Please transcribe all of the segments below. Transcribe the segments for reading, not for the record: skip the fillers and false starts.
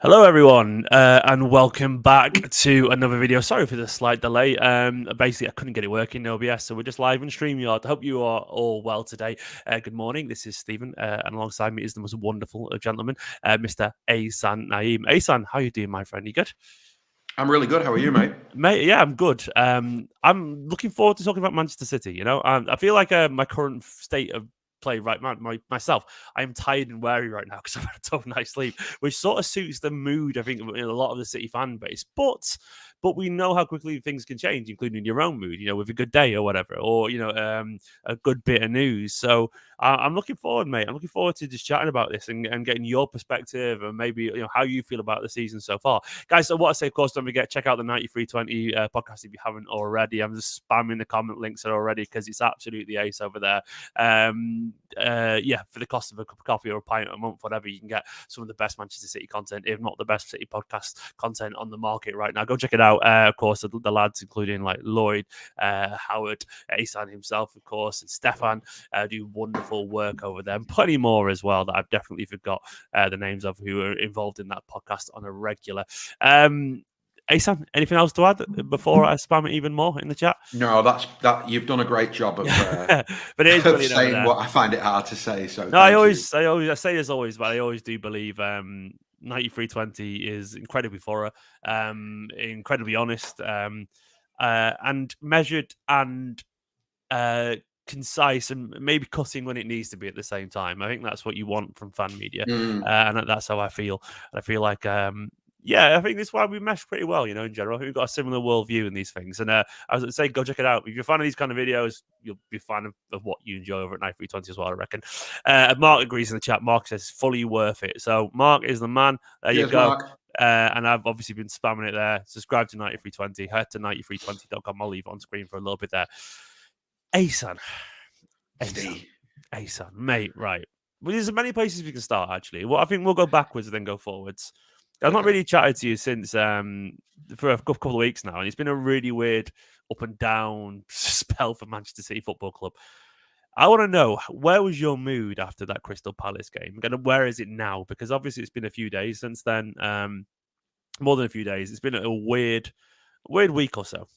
Hello, everyone, and welcome back to another video. Sorry for the slight delay. Basically, I couldn't get it working, no OBS, so we're just live on StreamYard. I hope you are all well today. Good morning. This is Stephen, and alongside me is the most wonderful gentleman, Mr. Ahsan Naeem. Ahsan, how you doing, my friend? You good? I'm really good. How are you, mate? Mate, yeah, I'm good. I'm looking forward to talking about Manchester City. I feel like my current state of play right now, myself, I am tired and weary right now because I've had a tough night's sleep, which sort of suits the mood, I think, in a lot of the City fan base. But we know how quickly things can change, including your own mood, with a good day or whatever, or a good bit of news. So I'm looking forward, mate. I'm looking forward to just chatting about this and getting your perspective and maybe how you feel about the season so far. Guys, so what I say, of course, don't forget, check out the 9320 podcast if you haven't already. I'm just spamming the comment links already because it's absolutely ace over there. For the cost of a cup of coffee or a pint a month, whatever, you can get some of the best Manchester City content, if not the best City podcast content on the market right now. Go check it out. Of course, the lads, including like Lloyd, Howard, Ahsan himself, of course, and Stefan, do wonderful work over there, and plenty more as well that I've definitely forgot the names of who are involved in that podcast on a regular. Ahsan, anything else to add before I spam it even more in the chat? No, that you've done a great job of, but it is of brilliant over saying there. what I find it hard to say. So No, I thank you. say this always, but I always do believe 9320 is incredibly thorough, incredibly honest, and measured and concise, and maybe cutting when it needs to be at the same time. I think that's what you want from fan media, and that's how I feel. And I feel like I think this is why we mesh pretty well, in general. I think we've got a similar worldview in these things. And I was say, go check it out. If you're a fan of these kind of videos, you'll be a fan of what you enjoy over at 9320 as well, I reckon. Mark agrees in the chat. Mark says, fully worth it. So Mark is the man. There you Cheers, go. Mark. And I've obviously been spamming it there. Subscribe to 9320. Head to 9320.com. I'll leave it on screen for a little bit there. Ahsan, mate, right. Well, there's many places we can start, actually. Well, I think we'll go backwards and then go forwards. I've not really chatted to you since for a couple of weeks now, and it's been a really weird up and down spell for Manchester City Football Club. I want to know, where was your mood after that Crystal Palace game? And where is it now? Because obviously it's been a few days since then. More than a few days. It's been a weird week or so.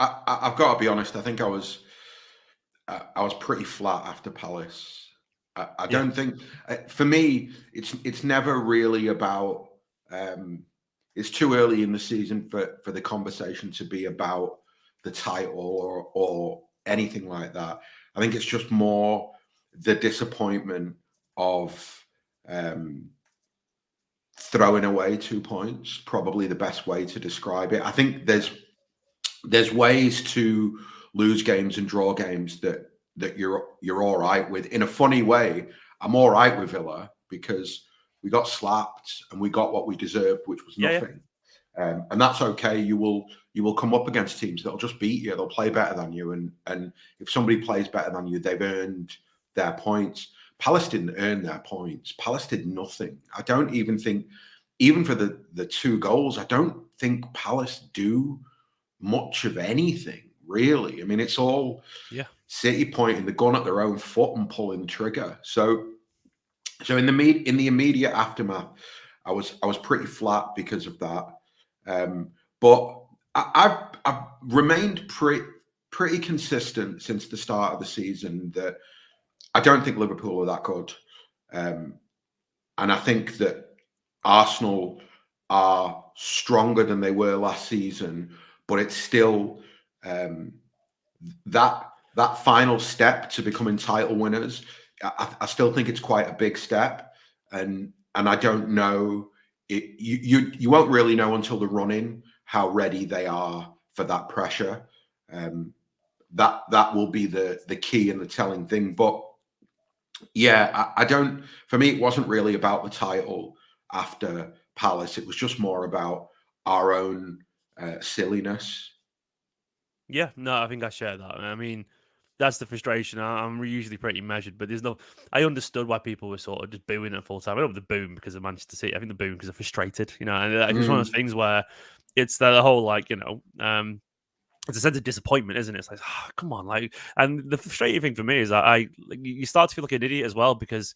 I've got to be honest. I think I was pretty flat after Palace. I don't think, for me, it's never really about. It's too early in the season for the conversation to be about the title or anything like that. I think it's just more the disappointment of throwing away 2 points. Probably the best way to describe it. I think there's ways to lose games and draw games that you're all right with. In a funny way, I'm all right with Villa because we got slapped and we got what we deserved, which was nothing. And that's okay. You will come up against teams that'll just beat you. They'll play better than you, and if somebody plays better than you, they've earned their points. Palace didn't earn their points. Palace did nothing. I don't even think, even for the 2 goals, I don't think Palace do much of anything, really. I mean, it's all City pointing the gun at their own foot and pulling the trigger. So in the immediate aftermath, I was pretty flat because of that. But I've remained pretty consistent since the start of the season that I don't think Liverpool are that good, and I think that Arsenal are stronger than they were last season. But it's still that final step to becoming title winners. I still think it's quite a big step, and I don't know. You won't really know until the run-in how ready they are for that pressure. That will be the key and the telling thing. But yeah, I don't. For me, it wasn't really about the title after Palace. It was just more about our own silliness. Yeah, no, I think I share that. I mean, that's the frustration. I'm usually pretty measured, but there's no. I understood why people were sort of just booing at full time. I don't the boom because of Manchester City. I think the boom because they're frustrated. And it's one of those things where it's the whole it's a sense of disappointment, isn't it? It's like, come on, and the frustrating thing for me is that you start to feel like an idiot as well because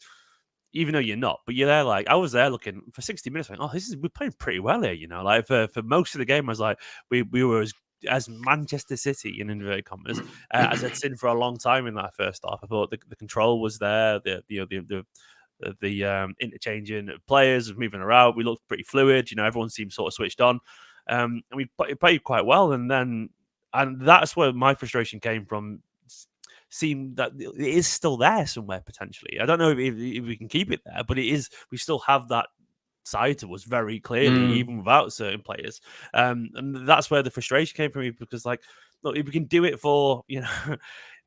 even though you're not, but you're there. Like I was there looking for 60 minutes, like, oh, we're playing pretty well here, you know. Like for most of the game, I was like, we were as Manchester City in inverted commas as I'd seen for a long time in that first half. I thought the control was there, the interchanging of players, moving around. We looked pretty fluid, you know. Everyone seemed sort of switched on, and we played quite well. And that's where my frustration came from. Seem that it is still there somewhere potentially. I don't know if we can keep it there, but it is. We still have that side to us very clearly, even without certain players. And that's where the frustration came from me because, like, look, if we can do it for, you know,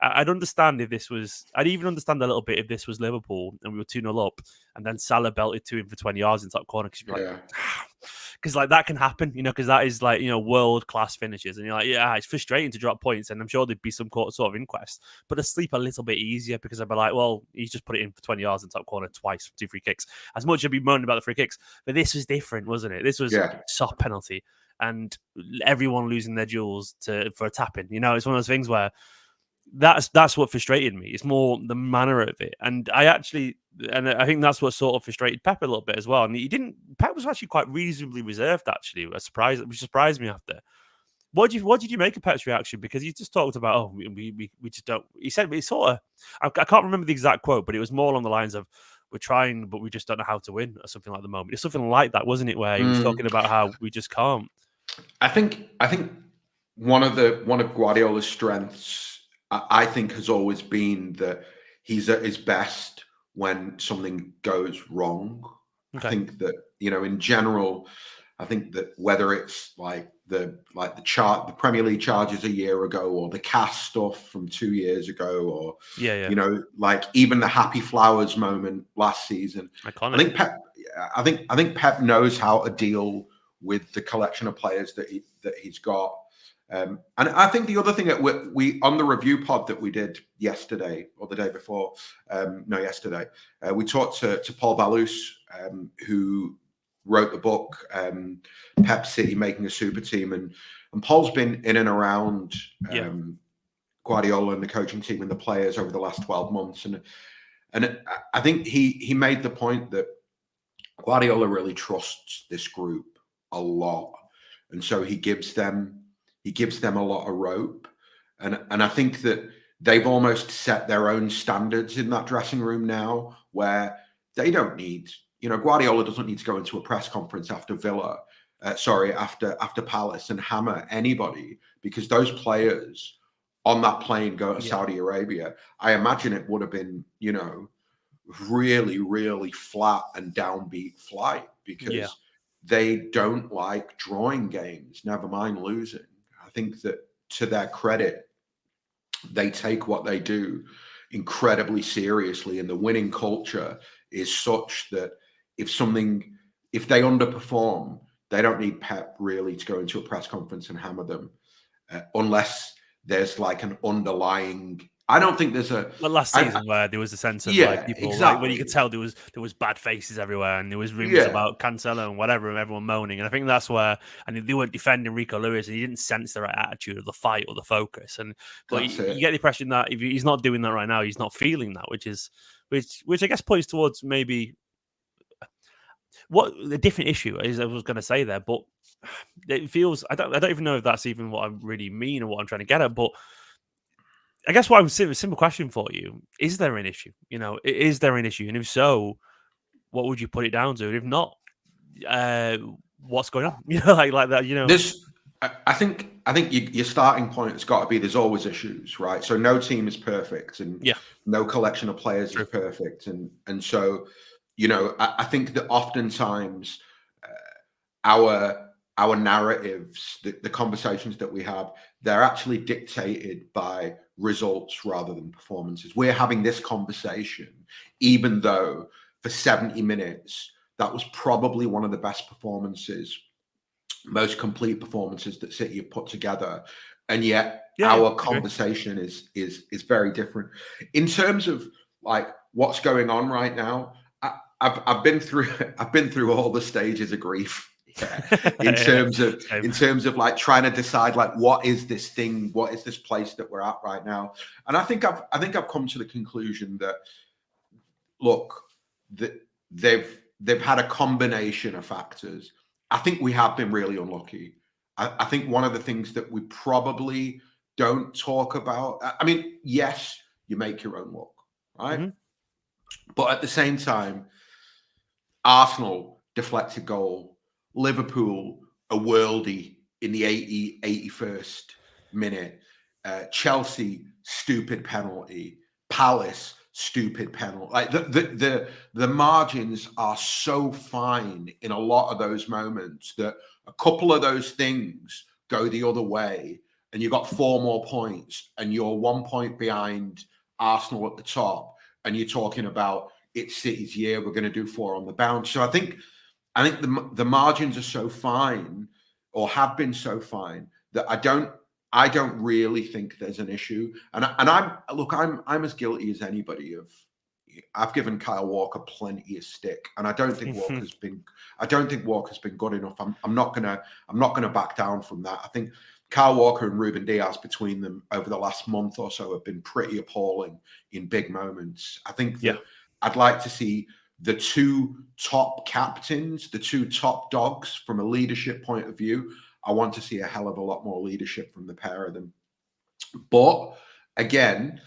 I'd understand if this was. I'd even understand a little bit if this was Liverpool and we were 2-0 up, and then Salah belted to him for 20 yards in top corner because you're like. Because like that can happen, you know, because that is like, you know, world class finishes, and you're like, yeah, it's frustrating to drop points, and I'm sure there'd be some sort of inquest, but I sleep a little bit easier because I'd be like, well, he's just put it in for 20 yards in top corner twice, 2 free kicks. As much as I'd be moaning about the free kicks, but this was different, wasn't it? This was soft penalty, and everyone losing their jewels for a tap-in. You know, it's one of those things where that's what frustrated me. It's more the manner of it, and I think that's what sort of frustrated Pep a little bit as well. And Pep was actually quite reasonably reserved. Actually, which surprised me after. What did you make of Pep's reaction? Because he just talked about, oh, we just don't. He said we sort of. I can't remember the exact quote, but it was more along the lines of, "We're trying, but we just don't know how to win," or something like the moment. It's something like that, wasn't it? Where he was talking about how we just can't. I think one of Guardiola's strengths, I think, has always been that he's at his best when something goes wrong. Okay. I think that, you know, in general, I think that whether it's like the Premier League charges a year ago, or the cast stuff from 2 years ago, or you know, like even the Happy Flowers moment last season. Iconic. I think Pep knows how to deal with the collection of players that he's got. And I think the other thing that we on the review pod that we did yesterday or the day before, yesterday, we talked to Paul Balous, who wrote the book Pep City Making a Super Team, and Paul's been in and around Guardiola and the coaching team and the players over the last 12 months, and I think he made the point that Guardiola really trusts this group a lot, and so he gives them a lot of rope, and I think that they've almost set their own standards in that dressing room now, where they don't need, you know, Guardiola doesn't need to go into a press conference after after Palace and hammer anybody, because those players on that plane going to Saudi Arabia, I imagine it would have been, you know, really, really flat and downbeat flight, because they don't like drawing games, never mind losing. I think that, to their credit, they take what they do incredibly seriously, and the winning culture is such that if they underperform, they don't need Pep really to go into a press conference and hammer them, unless there's like an underlying. I don't think there's a. Well, last season where there was a sense of like people like when you could tell there was bad faces everywhere, and there was rumors about Cancelo and whatever, and everyone moaning. And I think that's where, and they weren't defending Rico Lewis, and he didn't sense the right attitude of the fight or the focus. And but you get the impression that if he's not doing that right now, he's not feeling that, which I guess points towards maybe what the different issue is. I was going to say there, but it feels I don't even know if that's even what I really mean or what I'm trying to get at, but. I guess what I would say, a simple question for you: is there an issue? You know, is there an issue? And if so, what would you put it down to? And if not, what's going on? You know, like that. You know, I think your starting point has got to be there's always issues, right? So no team is perfect, and no collection of players is perfect, and so, you know, I think that oftentimes our narratives, the conversations that we have, they're actually dictated by results rather than performances. We're having this conversation, even though for 70 minutes, that was probably one of the best performances, most complete performances that City have put together. And yet our conversation is very different. In terms of like what's going on right now, I've been through all the stages of grief. In terms of like trying to decide like what is this place that we're at right now. And I think I've come to the conclusion that, look, they've had a combination of factors. I think we have been really unlucky. I think one of the things that we probably don't talk about. I mean, yes, you make your own luck, right? Mm-hmm. But at the same time, Arsenal deflected goal, Liverpool a worldie in the 81st minute, Chelsea stupid penalty, Palace stupid penalty. Like the margins are so fine in a lot of those moments that a couple of those things go the other way, and you've got 4 more points, and you're 1 point behind Arsenal at the top, and you're talking about it's City's year. We're going to do 4 on the bounce. So I think the margins are so fine, or have been so fine, that I don't really think there's an issue. And I'm as guilty as anybody of. I've given Kyle Walker plenty of stick, and I don't think Walker's been good enough. I'm not gonna back down from that. I think Kyle Walker and Ruben Diaz between them over the last month or so have been pretty appalling in big moments. I think that I'd like to see the 2 top captains, the 2 top dogs from a leadership point of view. I want to see a hell of a lot more leadership from the pair of them. But again,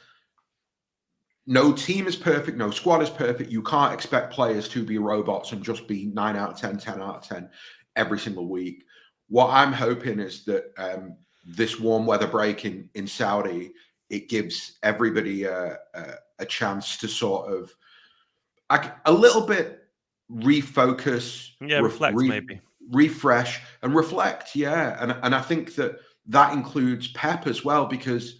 no team is perfect, no squad is perfect. You can't expect players to be robots and just be 9 out of 10, 10 out of 10 every single week. What I'm hoping is that this warm weather break in Saudi, it gives everybody a chance to sort of a little bit refocus, reflect, maybe refresh and reflect. And I think that includes Pep as well, because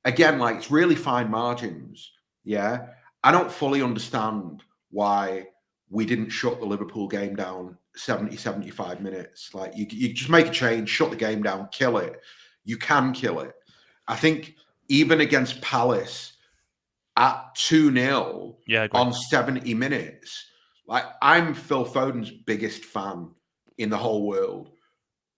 again, like, it's really fine margins. I don't fully understand why we didn't shut the Liverpool game down 70, 75 minutes. Like, you just make a change, shut the game down, kill it. You can kill it. I think even against Palace at 2-0 on 70 minutes, like, I'm Phil Foden's biggest fan in the whole world.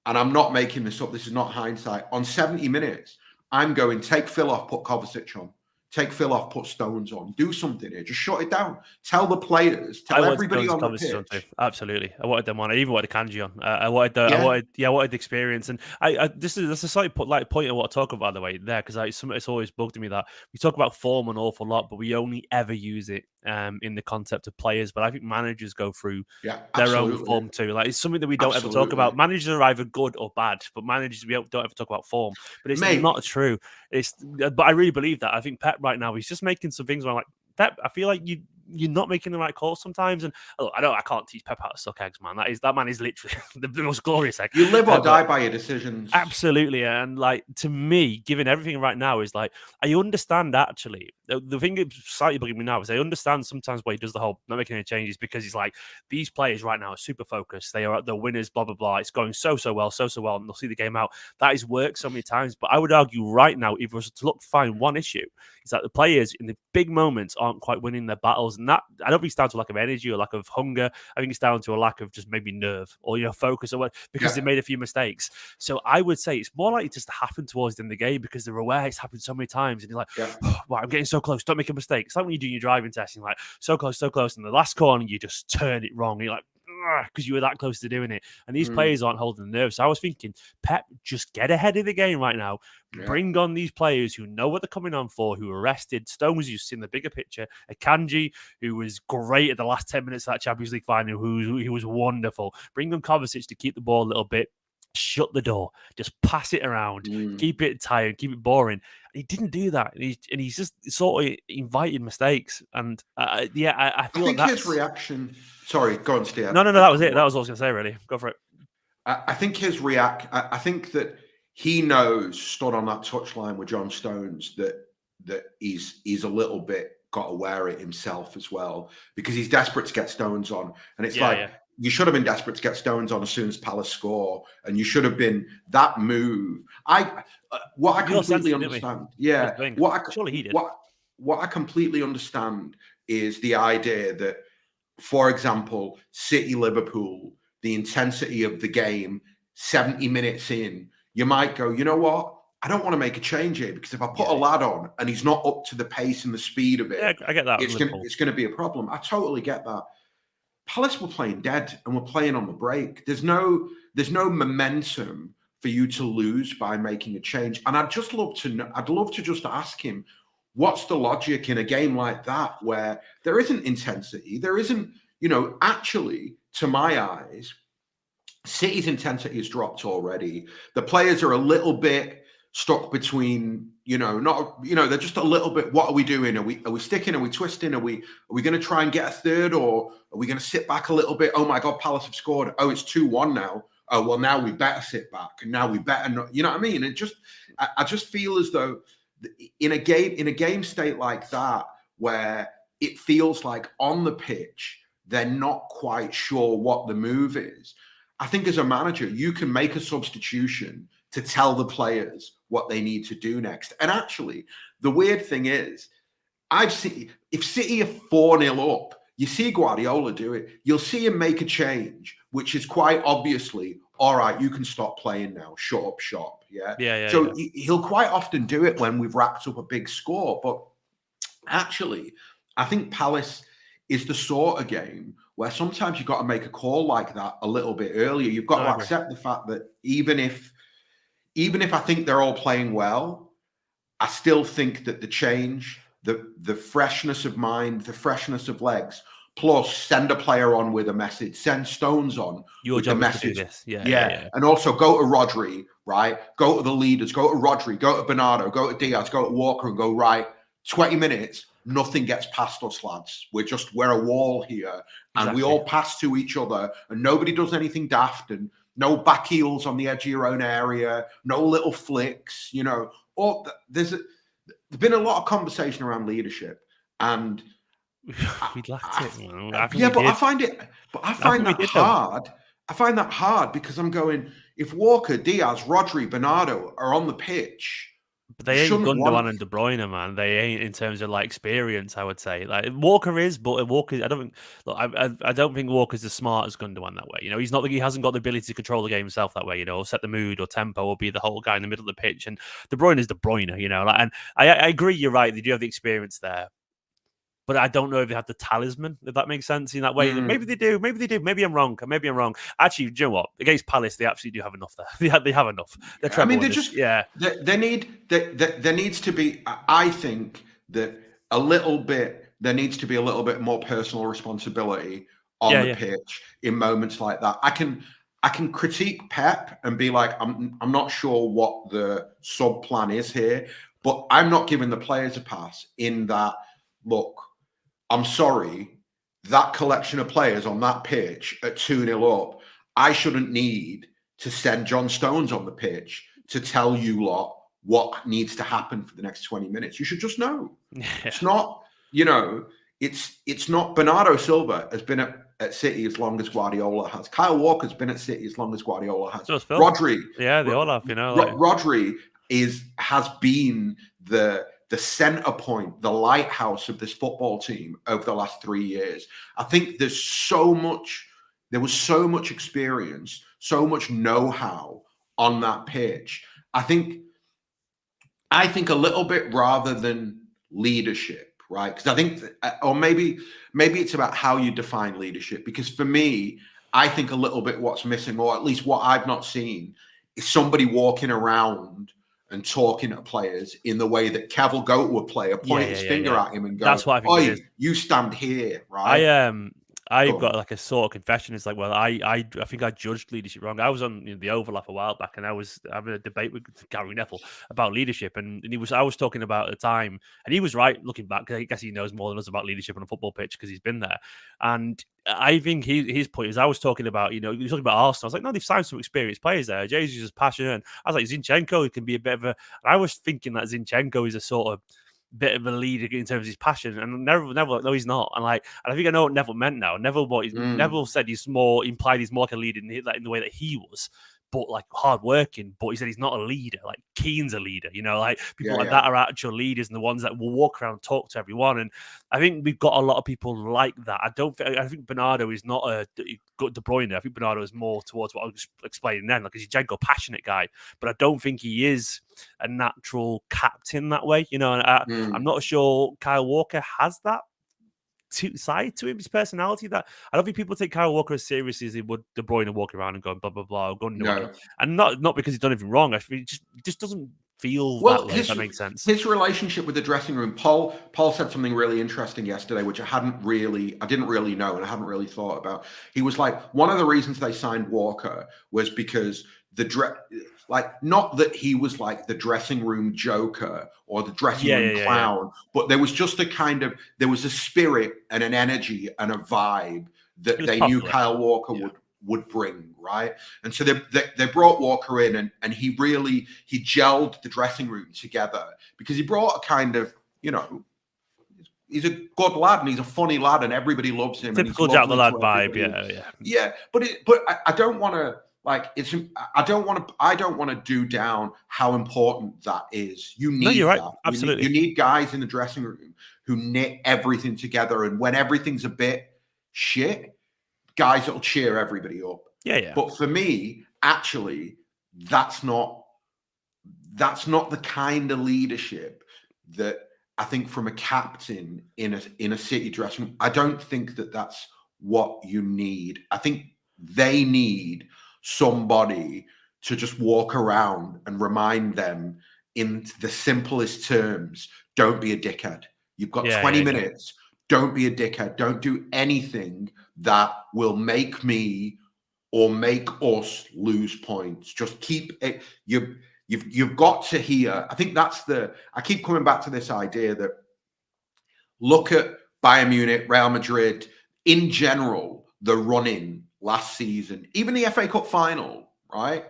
And I'm not making this up. This is not hindsight. On 70 minutes, I'm going, take Phil off, put Kovacic on. Take Phil off, put Stones on. Do something here. Just shut it down. Tell the players. Tell everybody on the pitch. Absolutely, I wanted them on. I even wanted Kanji on. I wanted the experience. And that's a slight point I want to talk about, by the way, there, because it's always bugged me that we talk about form an awful lot, but we only ever use it in the concept of players. But I think managers go through their own form too. Like, it's something that we don't ever talk about. Managers are either good or bad, but managers, we don't ever talk about form. But it's not true. But I really believe that. I think Pep right now, he's just making some things where I'm like, Pep, I feel like you're not making the right calls sometimes. And I can't teach Pep how to suck eggs, man. That man is literally the most glorious egg. You live or die by your decisions. Absolutely. And like, to me, given everything right now, is like, I understand actually. The thing that's slightly bugging me now is I understand sometimes why he does the whole not making any changes, because he's like, these players right now are super focused. They are the winners, blah, blah, blah. It's going so well, and they'll see the game out. That has worked so many times. But I would argue right now, if it was to find one issue, is that the players in the big moments aren't quite winning their battles. And that, I don't think it's down to lack of energy or lack of hunger. I think it's down to a lack of just maybe nerve or focus or what, because they made a few mistakes. So I would say it's more likely just to happen towards the end of the game, because they're aware it's happened so many times. And you're like, wow, I'm getting so close. Don't make a mistake. It's like when you do your driving test, you're like, so close. And the last corner, you just turn it wrong. You're like, because you were that close to doing it. And these players aren't holding the nerves. So I was thinking, Pep, just get ahead of the game right now. Bring on these players who know what they're coming on for, who are rested. Stones, you've seen the bigger picture. Akanji, who was great at the last 10 minutes of that Champions League final, who was wonderful. Bring on Kovacic to keep the ball a little bit. Shut the door. Just pass it around. Keep it tired. Keep it boring. He didn't do that, and he's just sort of invited mistakes. And I feel like his reaction. Sorry, go on, Steve. No, that was it. That was all I was going to say. Really, go for it. I think his I think that he knows, stood on that touchline with John Stones, that he's a little bit got to wear it himself as well, because he's desperate to get Stones on, and it's you should have been desperate to get Stones on as soon as Palace score, and you should have been that move. What I completely understand. Surely he did. What I completely understand is the idea that, for example, City Liverpool, the intensity of the game, 70 minutes in, you might go, you know what? I don't want to make a change here because if I put Yeah. a lad on and he's not up to the pace and the speed of Yeah, it, I get that. it's going to be a problem. I totally get that. Palace were playing dead and we're playing on the break. There's no momentum for you to lose by making a change. And I'd love to just ask him, what's the logic in a game like that where there isn't intensity? There isn't, actually, to my eyes, City's intensity has dropped already. The players are a little bit stuck between, they're just a little bit. What are we doing? Are we sticking? Are we twisting? Are we going to try and get a third, or are we going to sit back a little bit? Oh my God, Palace have scored. Oh, it's 2-1 now. Oh well, now we better sit back, and now we better not. You know what I mean? I just feel as though in a game state like that, where it feels like on the pitch they're not quite sure what the move is. I think as a manager, you can make a substitution to tell the players what they need to do next. And actually, the weird thing is, I've seen if City are 4-0 up, you see Guardiola do it. You'll see him make a change, which is quite obviously, all right, you can stop playing now. Shut up shop. Yeah. So he'll quite often do it when we've racked up a big score. But actually, I think Palace is the sort of game where sometimes you've got to make a call like that a little bit earlier. You've got to accept the fact that even if I think they're all playing well, I still think that the change, the freshness of mind, the freshness of legs, plus send a player on with a message, send Stones on with the message. To do this. Yeah. And also go to Rodri, right? Go to the leaders, go to Rodri, go to Bernardo, go to Diaz, go to Walker, and go, right, 20 minutes, nothing gets past us, lads. We're a wall here. And we all pass to each other, and nobody does anything daft, and no back heels on the edge of your own area, no little flicks, Or there's been a lot of conversation around leadership, and we lacked it. I find that hard. I find that hard because I'm going, if Walker, Diaz, Rodri, Bernardo are on the pitch, but they ain't Gundogan and De Bruyne, man. They ain't in terms of experience. I would say Walker is, but Walker. I don't think. Look, I don't think Walker's as smart as Gundogan that way. He's not. He hasn't got the ability to control the game himself that way. Or set the mood or tempo, or be the whole guy in the middle of the pitch. And De Bruyne is De Bruyne. And I agree. You're right. They do have the experience there. But I don't know if they have the talisman, if that makes sense in that way. Maybe they do. Maybe I'm wrong. Actually, do you know what? Against Palace, they absolutely do have enough there. They have enough. There needs to be, I think that there needs to be a little bit more personal responsibility on the pitch in moments like that. I can critique Pep and be like, I'm not sure what the sub plan is here, but I'm not giving the players a pass in that, look, I'm sorry, that collection of players on that pitch at 2-0 up, I shouldn't need to send John Stones on the pitch to tell you lot what needs to happen for the next 20 minutes. You should just know. Yeah. It's not, it's not. Bernardo Silva has been at City as long as Guardiola has. Kyle Walker's been at City as long as Guardiola has. So Rodri. Yeah, they all have, Rodri has been the center point, the lighthouse of this football team over the last 3 years. I think there was so much experience, so much know-how on that pitch. I think a little bit rather than leadership, right? Because I think, or maybe it's about how you define leadership. Because for me, I think a little bit what's missing, or at least what I've not seen, is somebody walking around and talking to players in the way that Kev will go to a player, point his finger at him and go, that's what I think it is. You stand here, right? I've got a sort of confession. It's I think I judged leadership wrong. I was on the Overlap a while back, and I was having a debate with Gary Neville about leadership, and I was talking about at the time, and he was right looking back, because I guess he knows more than us about leadership on a football pitch because he's been there. And I think his point is, I was talking about, he was talking about Arsenal. I was like, no, they've signed some experienced players there. Jesus is passionate. And I was like, Zinchenko can be a bit of a. And I was thinking that Zinchenko is a sort of bit of a leader in terms of his passion, and Neville, no, he's not. And I think I know what Neville meant now. Neville said he's more implied he's more like a leader in the way that he was. but like hardworking. But he said he's not a leader. Like Keane's a leader, you know, like people like yeah. that are actual leaders and the ones that will walk around, talk to everyone. And I think we've got a lot of people like that. I think Bernardo is not a De Bruyne. I think Bernardo is more towards what I was explaining then. Like he's a Django passionate guy, but I don't think he is a natural captain that way. You know, and I'm not sure Kyle Walker has that side to him, his personality. That I don't think people take Kyle Walker as seriously as they would De Bruyne walking around and going blah blah blah, or going No. and not because he's done anything wrong. I think he just doesn't feel that way. If that makes sense. His relationship with the dressing room. Paul said something really interesting yesterday, which I didn't really know, and I hadn't really thought about. He was like, one of the reasons they signed Walker was because not that he was like the dressing room joker or the dressing room clown, but there was just there was a spirit and an energy and a vibe that they knew Kyle Walker would bring, right? And so they brought Walker in, and he gelled the dressing room together because he brought a kind of, you know, he's a good lad and he's a funny lad and everybody loves him. Typical Jack the Lad vibe, yeah. But I don't want to. Like I don't want to do down how important that is. You need you're right. that. Absolutely. You need guys in the dressing room who knit everything together. And when everything's a bit shit, guys that'll cheer everybody up. Yeah. But for me, actually, that's not the kind of leadership that I think from a captain in a City dressing room. I don't think that that's what you need. I think they need somebody to just walk around and remind them in the simplest terms, don't be a dickhead. You've got 20 minutes. Don't be a dickhead. Don't do anything that will make me or make us lose points. Just keep it. You've got to hear. I think I keep coming back to this idea that look at Bayern Munich, Real Madrid, in general, the run-in last season, even the FA Cup final, right?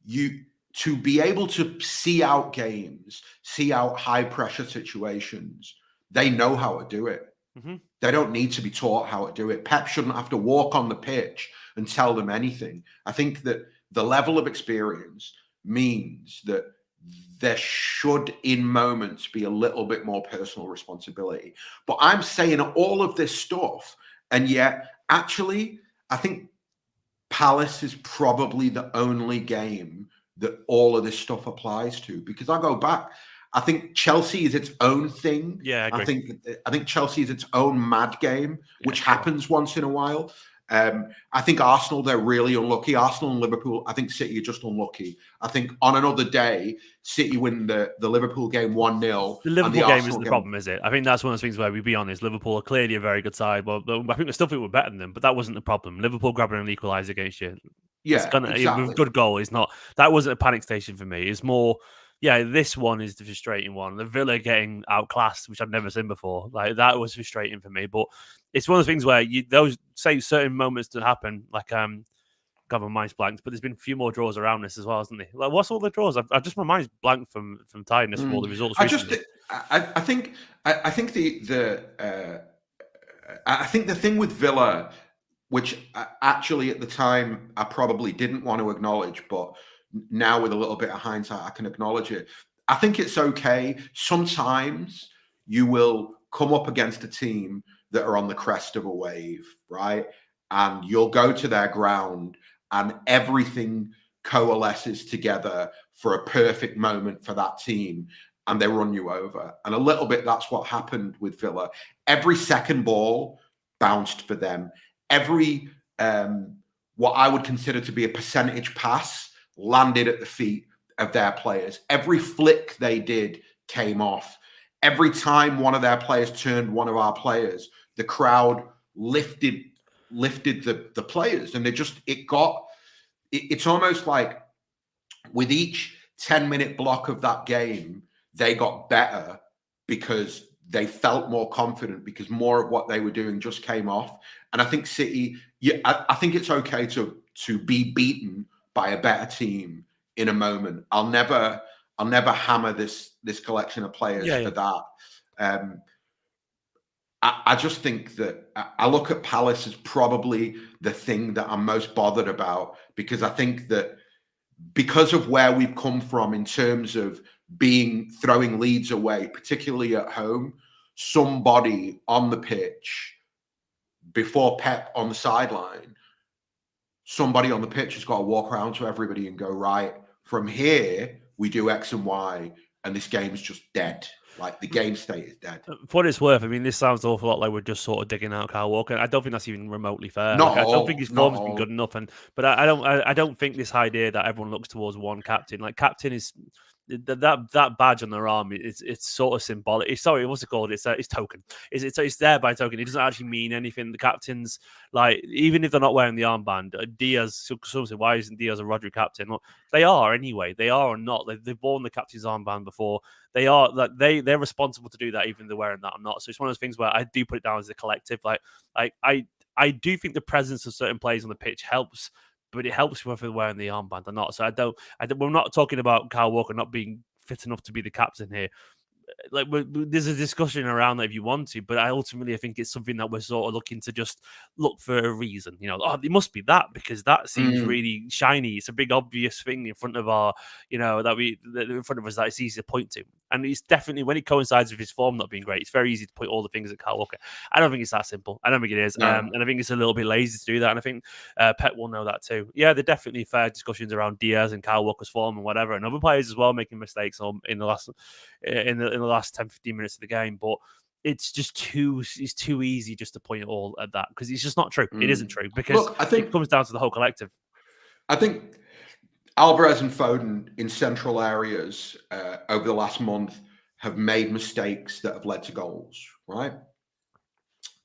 To be able to see out games, see out high pressure situations, they know how to do it. Mm-hmm. They don't need to be taught how to do it. Pep shouldn't have to walk on the pitch and tell them anything. I think that the level of experience means that there should, in moments, be a little bit more personal responsibility. But I'm saying all of this stuff, and yet, actually, I think Palace is probably the only game that all of this stuff applies to, because I go back. I think Chelsea is its own thing. Yeah, I think Chelsea is its own mad game, which happens once in a while. I think Arsenal, they're really unlucky. Arsenal and Liverpool, I think City are just unlucky. I think on another day, City win the Liverpool game 1-0. The Liverpool game isn't the problem, is it? I think that's one of those things where we be honest, Liverpool are clearly a very good side. Well, I think we still think we're better than them, but that wasn't the problem. Liverpool grabbing an equaliser against you. Yeah, exactly. Good goal. That wasn't a panic station for me. It's more, this one is the frustrating one. The Villa getting outclassed, which I've never seen before. Like that was frustrating for me. But it's one of the things where those say certain moments that happen. Like God, my mind's blanked. But there's been a few more draws around this as well, hasn't there? Like what's all the draws? I've just my mind's blank from tiredness of all the results. I think the thing with Villa, which actually at the time I probably didn't want to acknowledge, but now with a little bit of hindsight, I can acknowledge it. I think it's okay. Sometimes you will come up against a team that are on the crest of a wave, right? And you'll go to their ground and everything coalesces together for a perfect moment for that team and they run you over. And a little bit, that's what happened with Villa. Every second ball bounced for them. Every, what I would consider to be a percentage pass landed at the feet of their players. Every flick they did came off. Every time one of their players turned one of our players, the crowd lifted the players, and it's almost like with each 10-minute block of that game, they got better because they felt more confident because more of what they were doing just came off. And I think City, I think it's okay to be beaten by a better team in a moment. I'll never hammer this collection of players for that. I just think that I look at Palace as probably the thing that I'm most bothered about, because I think that because of where we've come from in terms of throwing leads away, particularly at home, somebody on the pitch before Pep on the sideline, somebody on the pitch has got to walk around to everybody and go, right, from here, we do X and Y, and this game's just dead. Like, the game state is dead. For what it's worth, I mean, this sounds an awful lot like we're just sort of digging out Kyle Walker. I don't think that's even remotely fair. Not I don't all, think his not form's been all. good enough, but I don't think this idea that everyone looks towards one captain. Like, captain is that badge on their arm. It's sort of symbolic. Sorry, what's it called? It's token. It's there by token. It doesn't actually mean anything. The captains, like, even if they're not wearing the armband, Diaz. Some say, why isn't Diaz a Rodri captain? Well, they are anyway. They are or not. They've worn the captain's armband before. They are like they're responsible to do that, even if they're wearing that or not. So it's one of those things where I do put it down as a collective. Like I do think the presence of certain players on the pitch helps, but it helps whether they're wearing the armband or not. So I don't. We're not talking about Kyle Walker not being fit enough to be the captain here. Like, there's a discussion around that if you want to, but I think it's something that we're sort of looking to just look for a reason. You know, it must be that because that seems really shiny. It's a big obvious thing in front of our, in front of us that it's easy to point to. And it's definitely, when it coincides with his form not being great, it's very easy to point all the things at Kyle Walker. I don't think it's that simple. I don't think it is. No. And I think it's a little bit lazy to do that. And I think Pep will know that too. Yeah, there are definitely fair discussions around Diaz and Kyle Walker's form and whatever, and other players as well making mistakes in the last 10, 15 minutes of the game. But it's just too easy just to point it all at that because it's just not true. It isn't true because I think it comes down to the whole collective. I think Alvarez and Foden in central areas over the last month have made mistakes that have led to goals, right?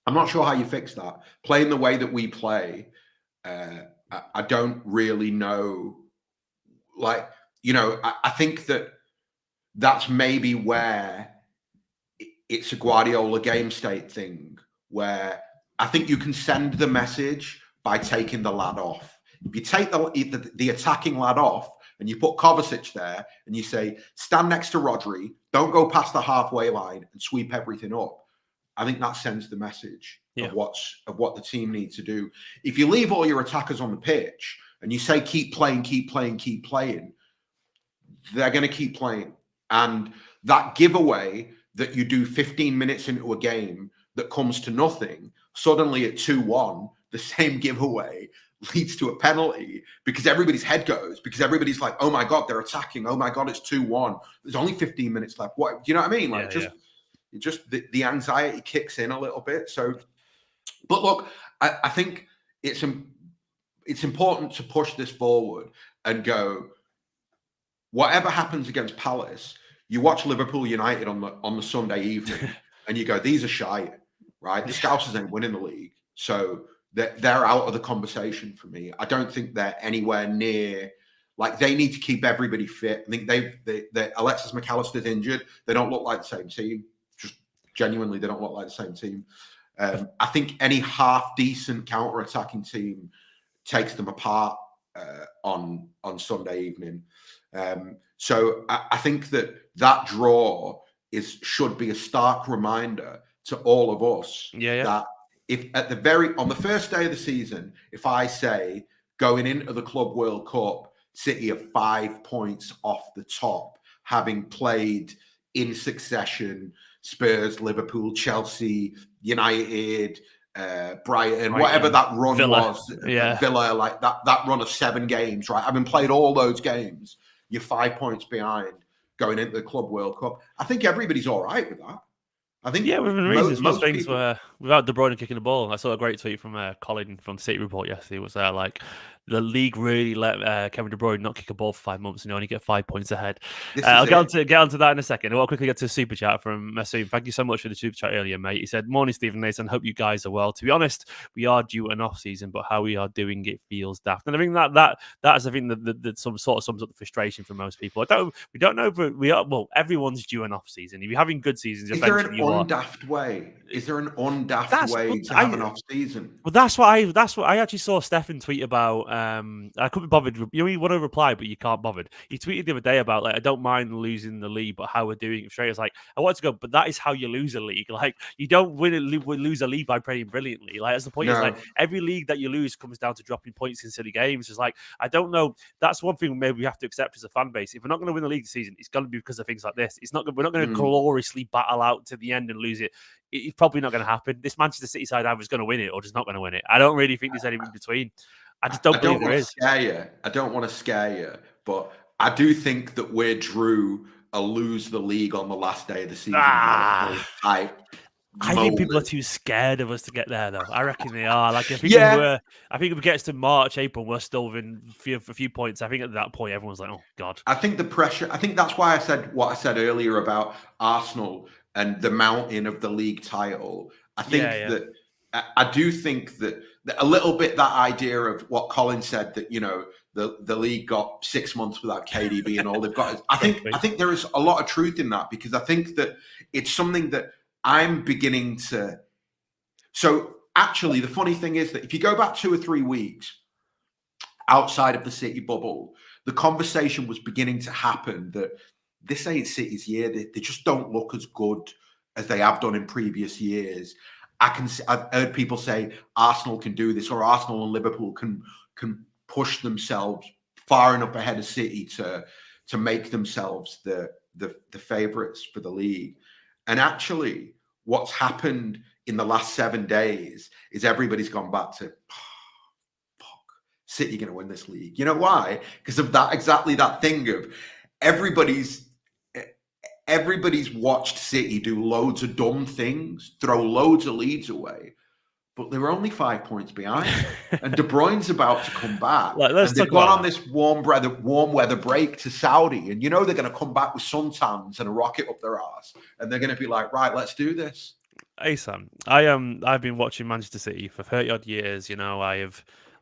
I'm not sure how you fix that. Playing the way that we play, I don't really know. Like, I think that's maybe where it's a Guardiola game state thing, where I think you can send the message by taking the lad off. If you take the attacking lad off and you put Kovacic there and you say, stand next to Rodri, don't go past the halfway line and sweep everything up, I think that sends the message of what the team needs to do. If you leave all your attackers on the pitch and you say, keep playing, they're going to keep playing. And that giveaway that you do 15 minutes into a game that comes to nothing, suddenly at 2-1, the same giveaway leads to a penalty because everybody's head goes, because everybody's like, oh my God, they're attacking. Oh my God, it's 2-1. There's only 15 minutes left. What, do you know what I mean? Like, the anxiety kicks in a little bit. So, but look, I think it's important to push this forward and go, whatever happens against Palace, you watch Liverpool United on the Sunday evening and you go, these are shite, right? The Scousers ain't winning the league. So they're out of the conversation for me. I don't think they're anywhere near, like, they need to keep everybody fit. I think they Alexis McAllister's injured. They don't look like the same team. Just genuinely, they don't look like the same team. I think any half decent counter-attacking team takes them apart on Sunday evening. So I think that draw should be a stark reminder to all of us that if on the first day of the season, if I say going into the Club World Cup, City are 5 points off the top, having played in succession Spurs, Liverpool, Chelsea, United, Brighton, whatever that run was, Villa, like that run of 7 games, right? Having played all those games, you're 5 points behind going into the Club World Cup. I think everybody's all right with that. I think within reason. Most things were without De Bruyne kicking the ball. I saw a great tweet from Colin from City Report yesterday. It was like the league really let Kevin De Bruyne not kick a ball for 5 months and only get 5 points ahead. I'll get onto that in a second. I'll quickly get to a super chat from Masoom. Thank you so much for the super chat earlier, mate. He said, "Morning, Stephen Nathan. Hope you guys are well. To be honest, we are due an off season, but how we are doing it feels daft." And I think that's I think that some sort of sums up the frustration for most people. We don't know if we are. Well, everyone's due an off season. If you're having good seasons, is there an undaft way? Is there an undaft way to have an off season? Well, that's what I actually saw Stefan tweet about. I couldn't be bothered. You want to reply, but you can't bothered. He tweeted the other day about like, I don't mind losing the league, but how we're doing it straight. It's like, I want to go, but that is how you lose a league. Like, you don't lose a league by playing brilliantly. Like, that's the point. No. Is like every league that you lose comes down to dropping points in silly games. It's like, I don't know. That's one thing maybe we have to accept as a fan base. If we're not going to win the league this season, it's going to be because of things like this. We're not going to gloriously battle out to the end and lose it. It's probably not going to happen. This Manchester City side either is going to win it or just not going to win it. I don't really think there's any in between. I just don't believe there is. I don't want to scare you, but I do think that we're Drew a lose the league on the last day of the season. I think people are too scared of us to get there, though. I reckon they are. Like, I think if it gets to March, April, we're still within a few points. I think at that point, everyone's like, "Oh God." I think the pressure. I think that's why I said what I said earlier about Arsenal and the mountain of the league title. I think that I do think that a little bit that idea of what Colin said, that the league got 6 months without KDB and all they've got is, I think there is a lot of truth in that, because I think that it's something that I'm beginning to. So actually, the funny thing is that if you go back 2 or 3 weeks outside of the City bubble, the conversation was beginning to happen that this ain't City's year. They just don't look as good as they have done in previous years. I've heard people say Arsenal can do this, or Arsenal and Liverpool can push themselves far enough ahead of City to make themselves the favourites for the league. And actually, what's happened in the last 7 days is everybody's gone back to, City going to win this league. You know why? Because of exactly that thing of everybody's watched City do loads of dumb things, throw loads of leads away, but they're only 5 points behind. And De Bruyne's about to come back. And they've gone on this warm weather break to Saudi, and they're going to come back with suntans and a rocket up their arse, and they're going to be like, right, let's do this. Ahsan, I've been watching Manchester City for 30 odd years.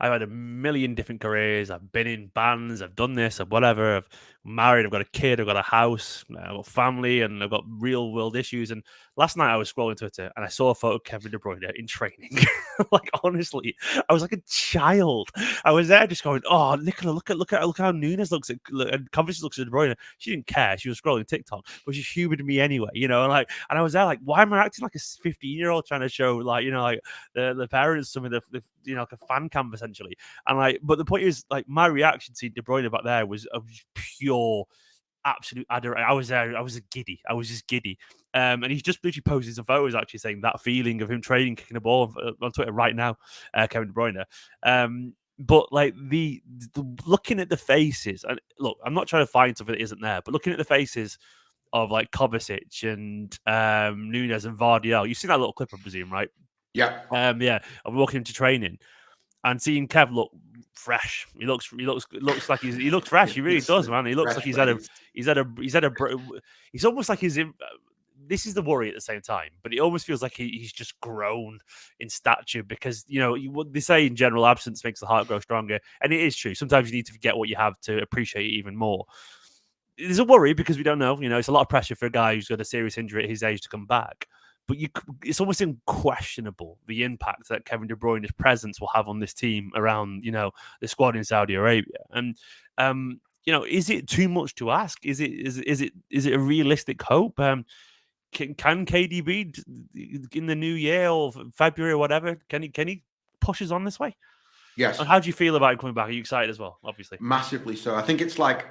I've had a million different careers. I've been in bands. I've done this. I've whatever. I've married. I've got a kid. I've got a house. I've got family, and I've got real world issues. And last night I was scrolling Twitter and I saw a photo of Kevin De Bruyne in training. Like, honestly, I was like a child. I was there just going, "Oh, Nicola, look how Nunes looks at and Converse looks at De Bruyne." She didn't care. She was scrolling TikTok, but she humored me anyway. And I was there like, why am I acting like a 15-year-old trying to show the parents some of the like a fan cam essentially? And but the point is, like, my reaction to De Bruyne back there was pure, absolute adoration. I was there. I was just giddy. And he's just literally posted some photos actually saying that feeling of him training, kicking the ball on Twitter right now, Kevin De Bruyne. But like the looking at the faces, and look, I'm not trying to find something that isn't there, but looking at the faces of like Kovacic and Nunes and Vardiel, you've seen that little clip, I presume, right? Yeah. I'm walking into training and seeing Kev look fresh. He looks like he looks fresh. He really does, man. He looks like he's almost like he's in. This is the worry at the same time, but it almost feels like he's just grown in stature, because they say in general absence makes the heart grow stronger, and it is true. Sometimes you need to forget what you have to appreciate it even more. There's a worry because we don't know. It's a lot of pressure for a guy who's got a serious injury at his age to come back. But it's almost unquestionable the impact that Kevin De Bruyne's presence will have on this team around, the squad in Saudi Arabia. And is it too much to ask? Is it a realistic hope? Can KDB in the new year or February or whatever? Can he push us on this way? Yes. And how do you feel about him coming back? Are you excited as well? Obviously, massively so. I think it's like,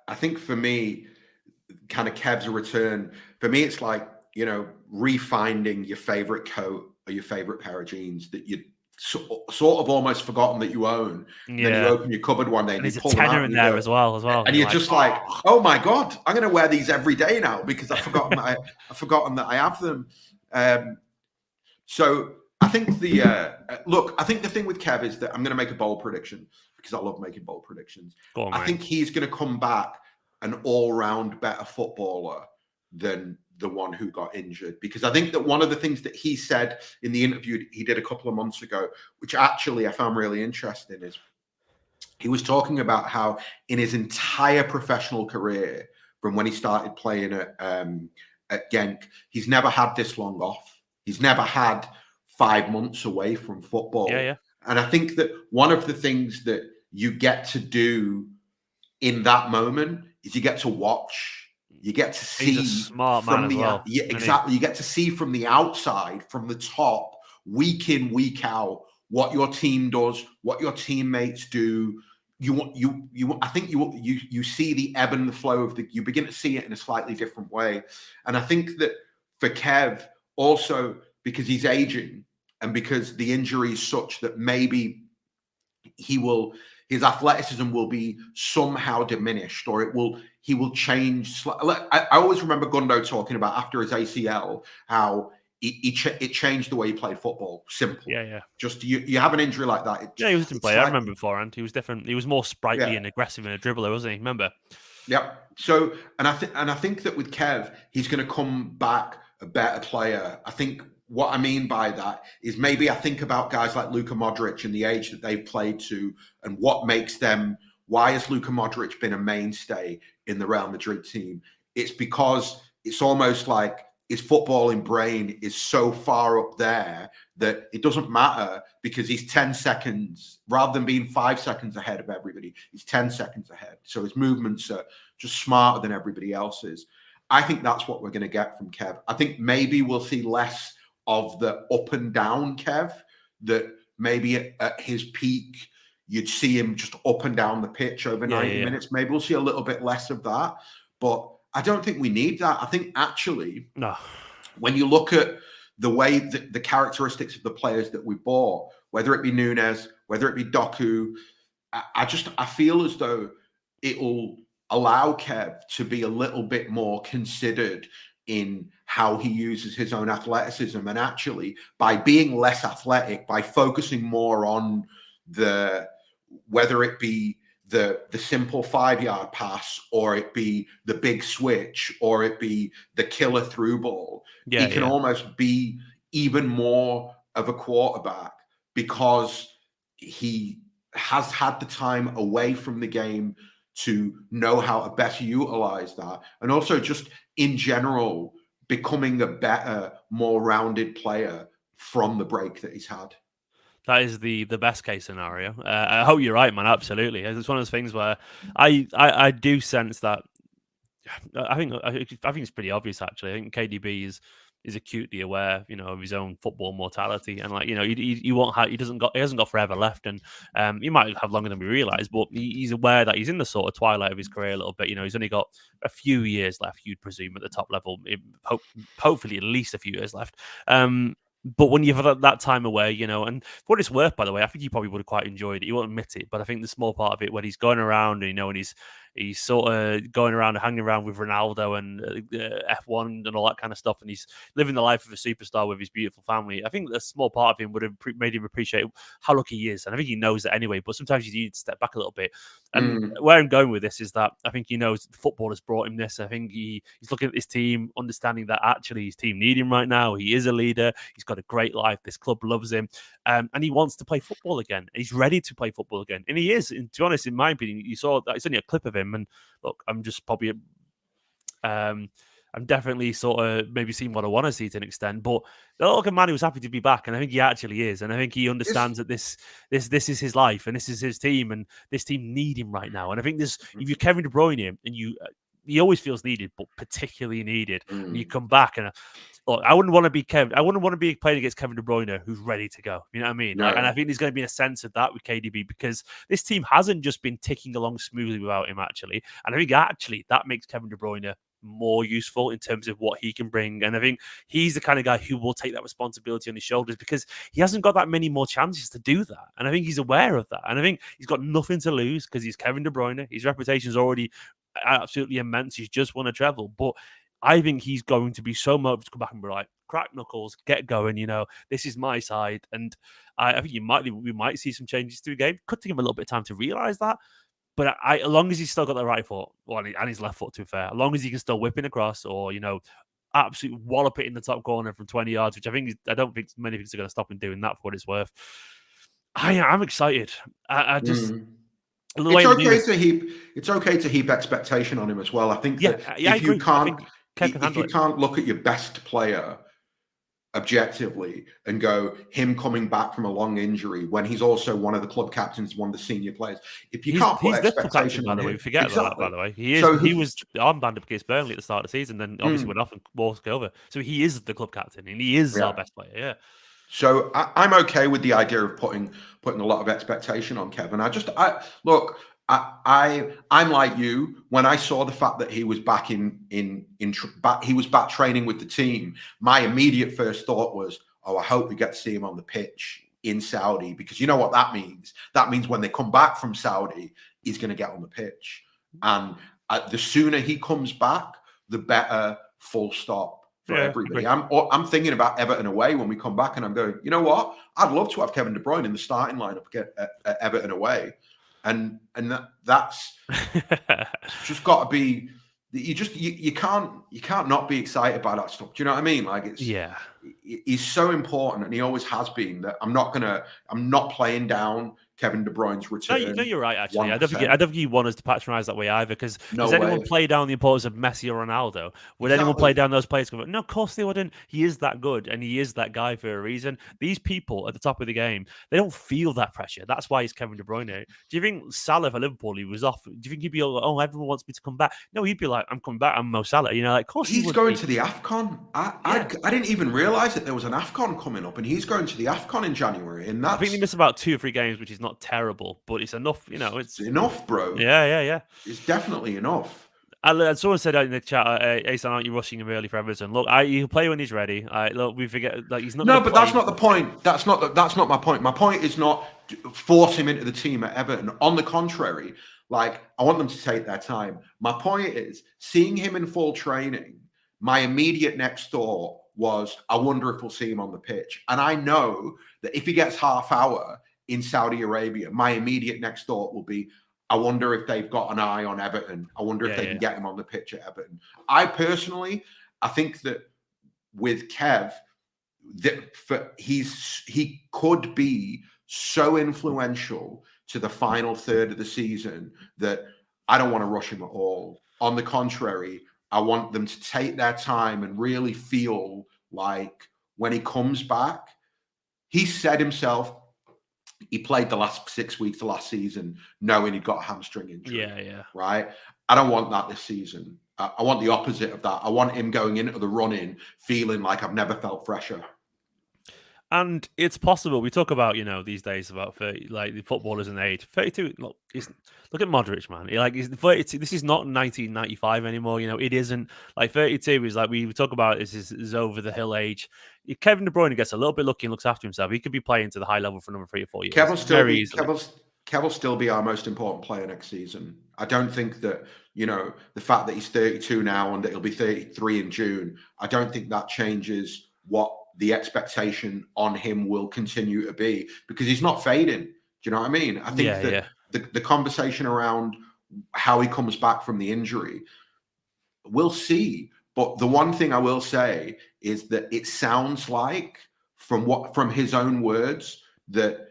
I think for me, kind of Kev's return. For me, it's like, refinding your favorite coat or your favorite pair of jeans that you sort of almost forgotten that you own. Yeah. Then you open your cupboard one day and there's you pull a tenner them out in there as well. And you're just like, oh my God, I'm going to wear these every day now because I've forgotten that I have them. So I think I think the thing with Kev is that I'm going to make a bold prediction because I love making bold predictions. I think he's going to come back an all-round better footballer than the one who got injured, because I think that one of the things that he said in the interview he did a couple of months ago, which actually I found really interesting, is he was talking about how in his entire professional career, from when he started playing at Genk, he's never had this long off. He's never had 5 months away from football. Yeah. And I think that one of the things that you get to do in that moment is you get to watch, you get to see. He's a smart man as well. Yeah, exactly. You get to see from the outside, from the top, week in, week out, what your team does, what your teammates do. I think you see the ebb and the flow of you begin to see it in a slightly different way. And I think that for Kev, also because he's aging and because the injury is such that maybe his athleticism will be somehow diminished, or he will change. I always remember Gundo talking about after his ACL how it changed the way he played football. Simple. Yeah. Just you have an injury like that. He was a different player. I remember beforehand. He was different. He was more sprightly and aggressive in a dribbler, wasn't he? Remember? Yeah. So, and I think that with Kev, he's going to come back a better player. I think what I mean by that is maybe I think about guys like Luka Modric and the age that they've played to, and what makes them. Why has Luka Modric been a mainstay in the Real Madrid team? It's because it's almost like his footballing brain is so far up there that it doesn't matter, because he's 10 seconds, rather than being 5 seconds ahead of everybody, he's 10 seconds ahead. So his movements are just smarter than everybody else's. I think that's what we're going to get from Kev. I think maybe we'll see less of the up and down Kev, that maybe at his peak, you'd see him just up and down the pitch over 90 minutes. Maybe we'll see a little bit less of that. But I don't think we need that. I think actually, when you look at the way the characteristics of the players that we bought, whether it be Nunes, whether it be Doku, I feel as though it'll allow Kev to be a little bit more considered in how he uses his own athleticism. And actually, by being less athletic, by focusing more on whether it be the simple 5-yard pass, or it be the big switch, or it be the killer through ball, he can almost be even more of a quarterback, because he has had the time away from the game to know how to better utilize that. And also just in general, becoming a better, more rounded player from the break that he's had. That is the best case scenario. I hope you're right, man. Absolutely. It's one of those things where I do sense that. I think it's pretty obvious, actually. I think KDB is acutely aware, of his own football mortality, and he hasn't got forever left, and he might have longer than we realise, but he's aware that he's in the sort of twilight of his career a little bit. He's only got a few years left, you'd presume, at the top level. Hopefully, at least a few years left. But when you've had that time away, and for what it's worth, by the way, I think he probably would have quite enjoyed it. He won't admit it, but I think the small part of it when he's going around, and he's sort of going around and hanging around with Ronaldo and F1 and all that kind of stuff, and he's living the life of a superstar with his beautiful family. I think a small part of him would have made him appreciate how lucky he is, and I think he knows that anyway. But sometimes you need to step back a little bit. And where I'm going with this is that I think he knows the football has brought him this. I think he's looking at his team, understanding that actually his team need him right now. He is a leader. He's got a great life. This club loves him, and he wants to play football again. He's ready to play football again, and he is. And to be honest, in my opinion, you saw that it's only a clip of him. And look, I'm just probably, I'm definitely sort of maybe seeing what I want to see to an extent. But look, a man who was happy to be back, and I think he actually is, and I think he understands that this is his life, and this is his team, and this team need him right now. And I think if you're Kevin De Bruyne, and he always feels needed, but particularly needed, and you come back and. Look, I wouldn't want to be Kevin. I wouldn't want to be playing against Kevin De Bruyne, who's ready to go. You know what I mean? No. And I think there's going to be a sense of that with KDB, because this team hasn't just been ticking along smoothly without him, actually. And I think actually that makes Kevin De Bruyne more useful in terms of what he can bring. And I think he's the kind of guy who will take that responsibility on his shoulders, because he hasn't got that many more chances to do that. And I think he's aware of that. And I think he's got nothing to lose, because he's Kevin De Bruyne. His reputation is already absolutely immense. He's just won a treble. But I think he's going to be so motivated to come back and be like, crack knuckles, get going. This is my side, and I think we might see some changes to the game. Could take him a little bit of time to realise that, but as long as he's still got the right foot, and his left foot, to be fair, as long as he can still whip in across, or absolutely wallop it in the top corner from 20 yards, which I don't think many things are going to stop him doing that for what it's worth. I'm excited. I just. It's okay to heap expectation on him as well. I think that if you can't look at your best player objectively and go, him coming back from a long injury when he's also one of the club captains, one of the senior players. If you can't put He's the club captain, expectation by on the way. him, We forget about that, exactly. by the way. He is. So He was armbanded against Burnley at the start of the season, then obviously went off and walked over. So he is the club captain, and he is our best player. Yeah. So I'm okay with the idea of putting a lot of expectation on Kevin. I'm like you. When I saw the fact that he was back he was back training with the team, my immediate first thought was, oh, I hope we get to see him on the pitch in Saudi, because you know what that means. That means when they come back from Saudi, he's going to get on the pitch, and the sooner he comes back, the better. Full stop. For everybody. I'm thinking about Everton away when we come back, and I'm going, you know what? I'd love to have Kevin De Bruyne in the starting lineup at Everton away, and that's just got to be. You can't not be excited by that stuff. Do you know what I mean? Like he's so important, and he always has been. That I'm not playing down Kevin De Bruyne's return. No, you're right. Actually, I don't think you want us to patronise that way either. Because does anyone play down the importance of Messi or Ronaldo? Would anyone play down those players? No, of course they wouldn't. He is that good, and he is that guy for a reason. These people at the top of the game, they don't feel that pressure. That's why he's Kevin De Bruyne. Do you think Salah for Liverpool, he was off? Do you think he'd be like, oh, everyone wants me to come back? No, he'd be like, I'm coming back. I'm Mo Salah. You know, like, of course he's going to the AFCON. I didn't even realise that there was an AFCON coming up, and he's going to the AFCON in January. And I think he missed about 2 or 3 games, which is not terrible, but it's enough, you know. It's enough, bro. Yeah. It's definitely enough. And someone said out in the chat, Ahsan, aren't you rushing him early for Everton? Look, he'll play when he's ready. Look, we forget, like, he's not. No, but that's not the point. That's not my point. My point is not force him into the team at Everton. On the contrary, like, I want them to take their time. My point is, seeing him in full training, my immediate next thought was, I wonder if we'll see him on the pitch. And I know that if he gets half hour in Saudi Arabia, my immediate next thought will be, I wonder if they've got an eye on Everton. I wonder if they can get him on the pitch at Everton. I think that with Kev, he could be so influential to the final third of the season that I don't want to rush him at all. On the contrary, I want them to take their time and really feel like when he comes back, he said himself, he played the last 6 weeks of last season knowing he'd got a hamstring injury. Yeah. Right? I don't want that this season. I want the opposite of that. I want him going into the run-in feeling like I've never felt fresher. And it's possible. We talk about, you know, these days about 30, like the footballers in age. 32. Look at Modric, man. He's 32. This is not 1995 anymore. You know, it isn't. Like 32 is like we talk about. Is over the hill age. If Kevin De Bruyne gets a little bit lucky and looks after himself, he could be playing to the high level for another 3 or 4 years. Kev will still be our most important player next season. I don't think that, you know, the fact that he's 32 now and that he'll be 33 in June, I don't think that changes what the expectation on him will continue to be, because he's not fading. Do you know what I mean? I think the conversation around how he comes back from the injury, we'll see. But the one thing I will say is that it sounds like, from his own words, that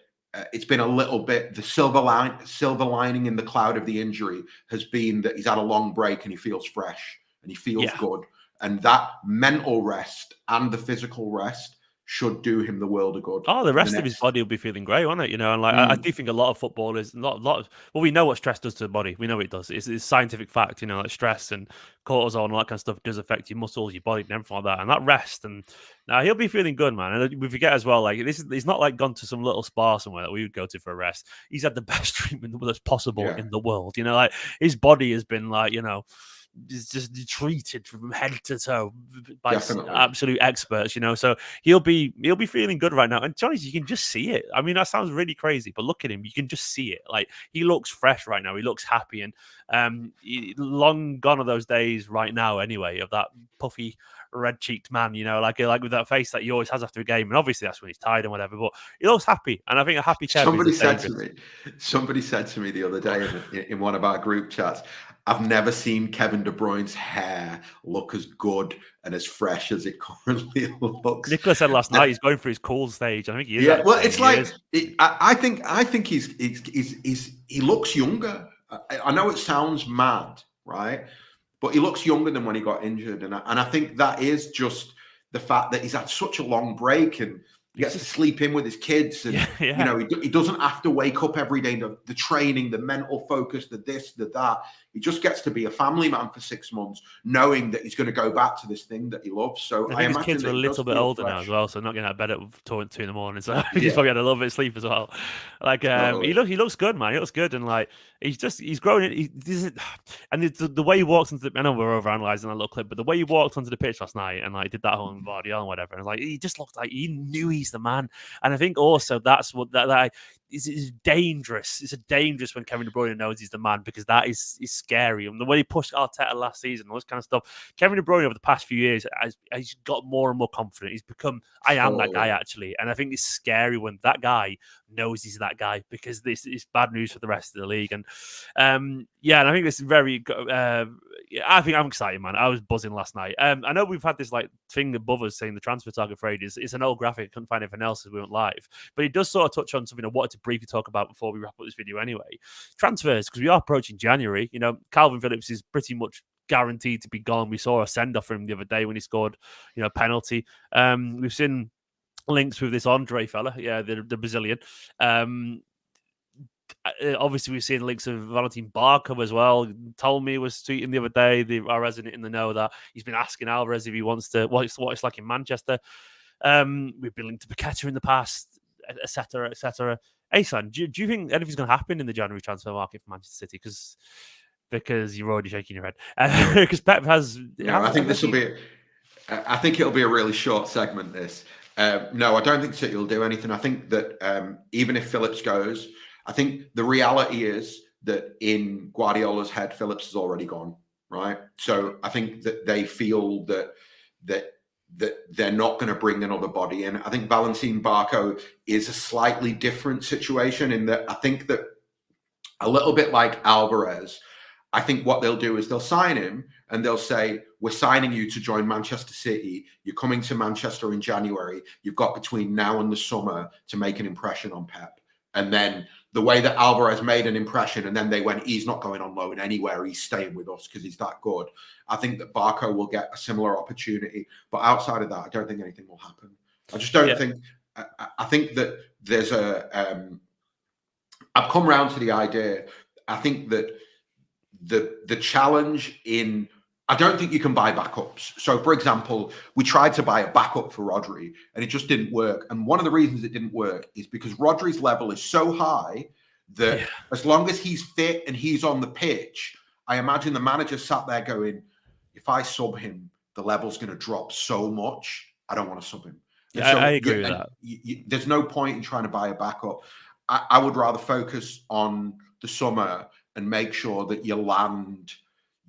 it's been a little bit, the silver lining in the cloud of the injury has been that he's had a long break and he feels fresh and he feels good. And that mental rest and the physical rest should do him the world of good. Oh, the rest of his body will be feeling great, won't it? You know, and like I do think a lot of footballers, well, we know what stress does to the body. We know what it does. It's scientific fact. You know, like stress and cortisol and all that kind of stuff does affect your muscles, your body, and everything like that. And that rest, and now he'll be feeling good, man. And we forget as well, like he's not like gone to some little spa somewhere that we would go to for a rest. He's had the best treatment that's possible in the world. You know, like his body has been like, you know, is just treated from head to toe by absolute experts, you know. So he'll be feeling good right now. And Johnny, you can just see it. I mean, that sounds really crazy, but look at him. You can just see it. Like, he looks fresh right now. He looks happy, and long gone are those days right now. Anyway, of that puffy, red-cheeked man, you know, like with that face that he always has after a game. And obviously that's when he's tired and whatever. But he looks happy, and I think a happy Kev. Somebody said to me the other day in one of our group chats, I've never seen Kevin De Bruyne's hair look as good and as fresh as it currently looks. Nicholas said last night he's going through his cool stage. I think he is. Yeah, well, it's like I think he looks younger. I know it sounds mad, right? But he looks younger than when he got injured, and I think that is just the fact that he's had such a long break and he gets to sleep in with his kids, and you know, he doesn't have to wake up every day. The training, the mental focus, the this, the that. He just gets to be a family man for 6 months, knowing that he's going to go back to this thing that he loves. So I think his kids are a little bit older now as well, so not getting out of bed at 2 in the morning. So he's probably had a little bit of sleep as well. Like he looks good, man. He looks good, and like he's growing. And the way he walks into I know we're overanalyzing that little clip, but the way he walked onto the pitch last night and like did that whole body and whatever, and like he just looked like he knew he's the man. And I think also that's what that is dangerous. It's dangerous when Kevin De Bruyne knows he's the man, because that is scary. And the way he pushed Arteta last season, all this kind of stuff. Kevin De Bruyne over the past few years has got more and more confident. He's become, I am that guy actually, and I think it's scary when that guy knows he's that guy, because this is bad news for the rest of the league. And and I think this is very. I think I'm excited, man. I was buzzing last night. I know we've had this like thing above us saying the transfer target for ages. It's an old graphic. I couldn't find anything else as we went live, but it does sort of touch on something I wanted to briefly talk about before we wrap up this video anyway. Transfers, because we are approaching January. You know, Calvin Phillips is pretty much guaranteed to be gone. We saw a send-off from him the other day when he scored, a penalty. We've seen links with this Andre fella, the Brazilian. Obviously, we've seen links of Valentin Barco as well. Tolmy was tweeting the other day, our resident in the know, that he's been asking Alvarez if he wants to, what it's like in Manchester. We've been linked to Paqueta in the past, etc., etc. Ahsan, do you think anything's going to happen in the January transfer market for Manchester City? Because you're already shaking your head. Because Pep has. No, I think this will be. I think it'll be a really short segment. This. No, I don't think City will do anything. I think that even if Phillips goes, I think the reality is that in Guardiola's head, Phillips is already gone, right? So I think that they feel that they're not going to bring another body in. I think Valentin Barco is a slightly different situation in that I think that a little bit like Alvarez, I think what they'll do is they'll sign him and they'll say, we're signing you to join Manchester City. You're coming to Manchester in January. You've got between now and the summer to make an impression on Pep. And then the way that Alvarez made an impression, and then they went, he's not going on loan anywhere. He's staying with us because he's that good. I think that Barco will get a similar opportunity. But outside of that, I don't think anything will happen. I just don't think... I think that there's I've come around to the idea. I think that the challenge in... I don't think you can buy backups. So, for example, we tried to buy a backup for Rodri and it just didn't work. And one of the reasons it didn't work is because Rodri's level is so high that as long as he's fit and he's on the pitch, I imagine the manager sat there going, if I sub him, the level's going to drop so much, I don't want to sub him. Yeah, so, I agree with that. There's no point in trying to buy a backup. I would rather focus on the summer and make sure that you land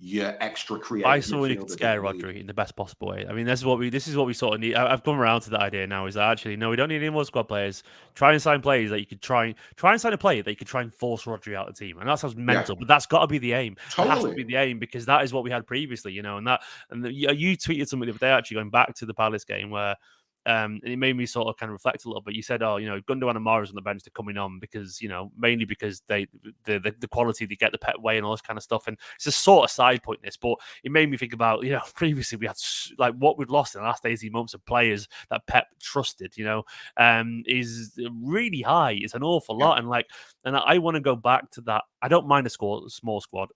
your extra creative. I saw we could scare Rodri in the best possible way. I mean, this is what we sort of need. I've come around to that idea now. Is that actually no, we don't need any more squad players. Try and sign players that you could try and sign a player that you could try and force Rodri out of the team. And that sounds mental, but that's got to be the aim. Totally. It has to be the aim, because that is what we had previously, and you tweeted something the other day actually going back to the Palace game where. And it made me sort of kind of reflect a little bit. You said, Gundogan and Mahrez on the bench, they're coming on because, mainly because the quality they get, the Pep way and all this kind of stuff. And it's a sort of side point, this, but it made me think about, previously we had like what we've lost in the last 18 months of players that Pep trusted, is really high. It's an awful lot. And I want to go back to that. I don't mind a small squad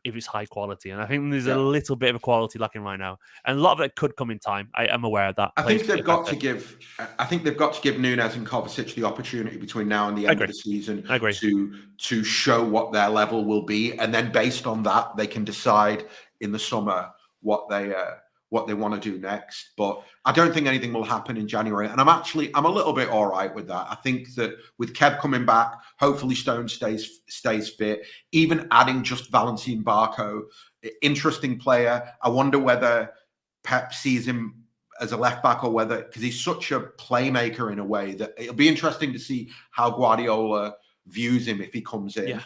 if it's high quality, and I think there's a little bit of a quality lacking right now, and a lot of it could come in time. I am aware of that. I think they've got to give Núñez and Kovacic the opportunity between now and the end of the season to show what their level will be, and then based on that, they can decide in the summer what they want to do next. But I don't think anything will happen in January. And I'm a little bit all right with that. I think that with Kev coming back, hopefully Stone stays fit, even adding just Valentin Barco, interesting player. I wonder whether Pep sees him as a left back or whether, because he's such a playmaker in a way that it'll be interesting to see how Guardiola views him if he comes in.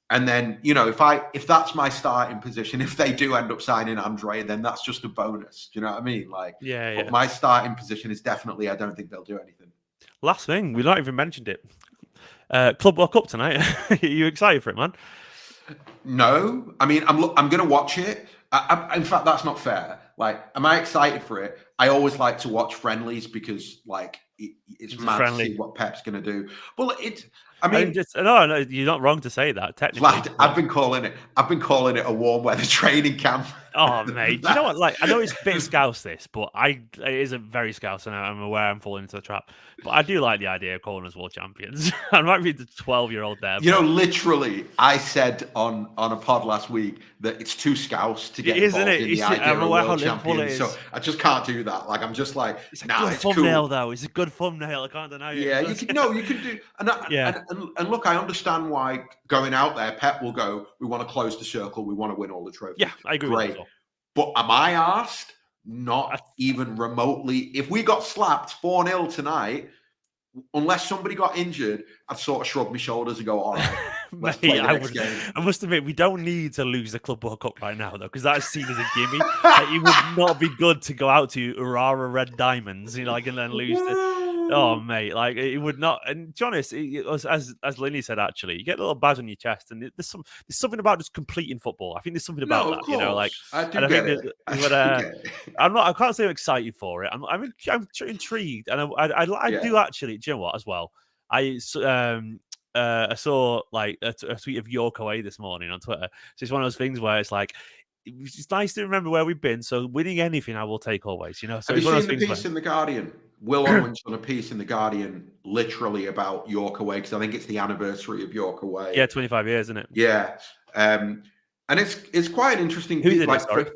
And then, if that's my starting position, if they do end up signing Andre, then that's just a bonus. Do you know what I mean? But my starting position is definitely, I don't think they'll do anything. Last thing, we've not even mentioned it. Club World Cup tonight. Are you excited for it, man? No. I mean, I'm going to watch it. In fact, that's not fair. Am I excited for it? I always like to watch friendlies because like it's mad to see what Pep's going to do. But I mean, no, you're not wrong to say that. Technically, lad, I've been calling it a warm weather training camp. Oh, mate, do you know what? Like, I know it's a bit scouse this, but it isn't very scouse, and I'm aware I'm falling into the trap. But I do like the idea of calling us world champions. I might be the 12-year-old there. You know, literally, I said on a pod last week that it's too scouse to get involved in the idea of world champions. So I just can't do that. Like, I'm just like, it's a good thumbnail, cool. though. It's a good thumbnail. I can't deny it. Yeah, you can do. And look, I understand why going out there, Pep will go, we want to close the circle. We want to win all the trophies. Yeah, I agree with that. But am I asked? Not even remotely. If we got slapped 4-0 tonight, unless somebody got injured, I'd sort of shrug my shoulders and go, all right, let's play the next game. I must admit, we don't need to lose the Club World Cup right now, though, because that's seen as a gimme. Like, it would not be good to go out to Urara Red Diamonds, and then lose oh, mate, like, it would not. And to be honest, as Linny said, actually, you get a little badge on your chest, and there's something about just completing football. I think there's something about that, I can't say I'm excited for it. I'm intrigued, and I do actually. Do you know what? As well, I saw like a tweet of York away this morning on Twitter. So it's one of those things where it's like, it's nice to remember where we've been. So winning anything, I will take always. So have you seen the piece in the Guardian? Will Owen's done a piece in the Guardian, literally about York away, because I think it's the anniversary of York away. Yeah, 25 years, isn't it? Yeah, and it's quite an interesting. Who did it? Sorry.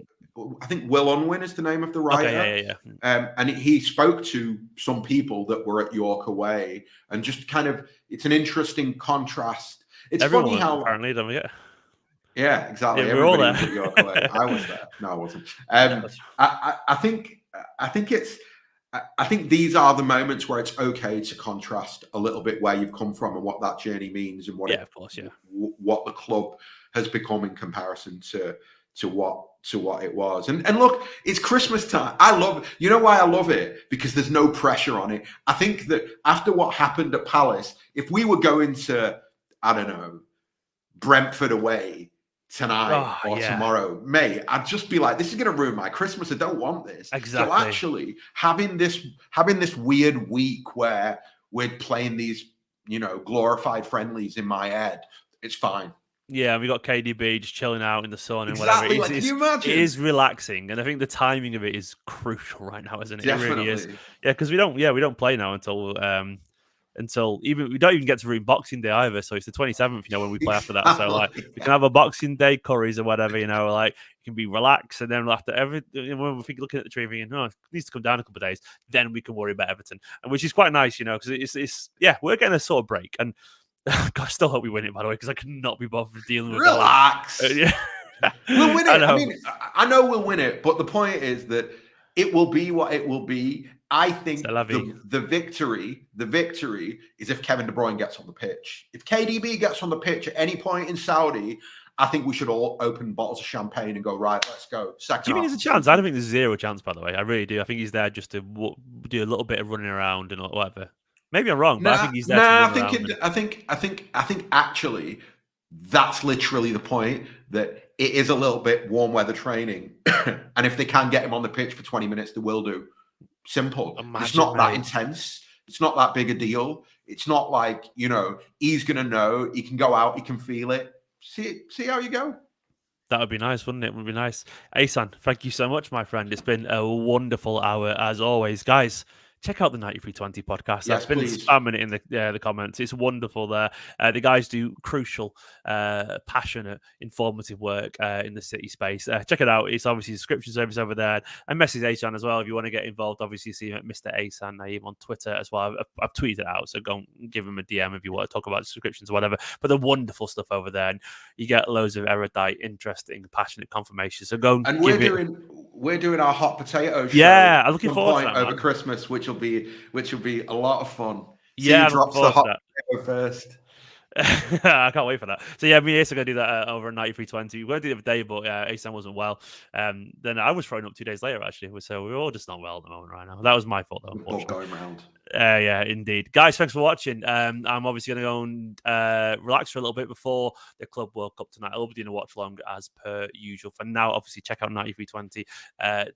I think Will Unwin is the name of the writer. Okay, yeah. And he spoke to some people that were at York away, and just kind of, it's an interesting contrast. It's funny how apparently, don't we? Yeah, exactly. Yeah, we're all there. At York away. I was there. No, I wasn't. I think these are the moments where it's okay to contrast a little bit where you've come from and what that journey means, and what what the club has become in comparison to what it was. And look, it's Christmas time. I love, you know why I love it? Because there's no pressure on it. I think that after what happened at Palace, if we were going to, I don't know, Brentford away tonight or tomorrow, mate, I'd just be like, this is going to ruin my Christmas. I don't want this. Exactly. So actually having this weird week where we're playing these, glorified friendlies in my head, it's fine. Yeah, we got KDB just chilling out in the sun and exactly, whatever. Can you imagine? It is relaxing, and I think the timing of it is crucial right now, isn't it? Definitely. It really is. Yeah, because we don't play now until we don't even get to root Boxing Day either. So it's the 27th, when we play after that. So like we can have a Boxing Day curries or whatever, like you can be relaxed, and then after when we think looking at the tree, thinking, it needs to come down a couple of days, then we can worry about Everton, and which is quite nice, because it's we're getting a sort of break. And God, I still hope we win it, by the way, because I cannot be bothered dealing with relax. Yeah. We'll win it. I know we'll win it, but the point is that it will be what it will be. I think the victory is if Kevin De Bruyne gets on the pitch. If KDB gets on the pitch at any point in Saudi, I think we should all open bottles of champagne and go, right, let's go. Do you think there's a chance? I don't think there's zero chance, by the way. I really do. I think he's there just to do a little bit of running around and whatever. Maybe I'm wrong, but I think he's there. I think actually that's literally the point, that it is a little bit warm weather training, and if they can get him on the pitch for 20 minutes, they will do. Simple. It's not that intense. It's not that big a deal. It's not like he's gonna know. He can go out. He can feel it. See how you go. That would be nice, wouldn't it? It would be nice. Ahsan, thank you so much, my friend. It's been a wonderful hour as always, guys. Check out the 9320 podcast. Yes, I've been spamming it in the comments. It's wonderful there. The guys do crucial, passionate, informative work in the city space. Check it out. It's obviously a subscription service over there. And message Ahsan as well if you want to get involved. Obviously, see him at Mr. Ahsan Naeem on Twitter as well. I've tweeted it out, so go and give him a DM if you want to talk about subscriptions or whatever. But the wonderful stuff over there, and you get loads of erudite, interesting, passionate confirmation. So go and we're doing our hot potato show. Yeah, I'm looking forward to that over Christmas, which will be a lot of fun. Yeah, drops the hot potato first. I can't wait for that. So yeah, me and Ahsan going to do that over at 9320. We were going to do it the other day, but Ahsan wasn't well. Then I was thrown up 2 days later, actually. So we're all just not well at the moment right now. That was my fault, though. We're both going round. Yeah, indeed. Guys, thanks for watching. I'm obviously going to go and relax for a little bit before the Club World Cup tonight. I'll be doing a watch along as per usual. For now, obviously, check out 9320.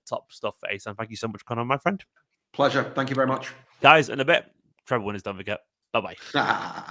Top stuff for Ahsan. Thank you so much for coming on, my friend. Pleasure. Thank you very much. Guys, in a bit, Trevor winners, don't forget. Bye-bye.